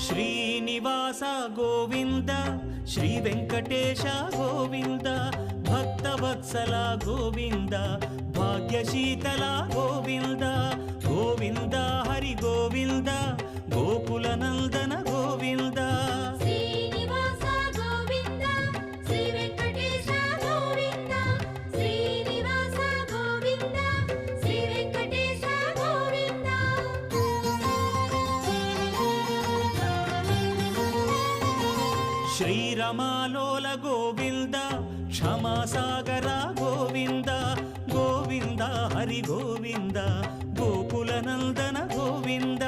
Srinivasa Govinda Shri Venkatesha Govinda Bhaktavatsala Govinda భాగ్యశీతల Govinda Govinda Hari Govinda Gokula Nandana Govinda శ్రీరమాలోల Govinda క్షమాసాగర Govinda Govinda Hari Govinda Gokula Nandana Govinda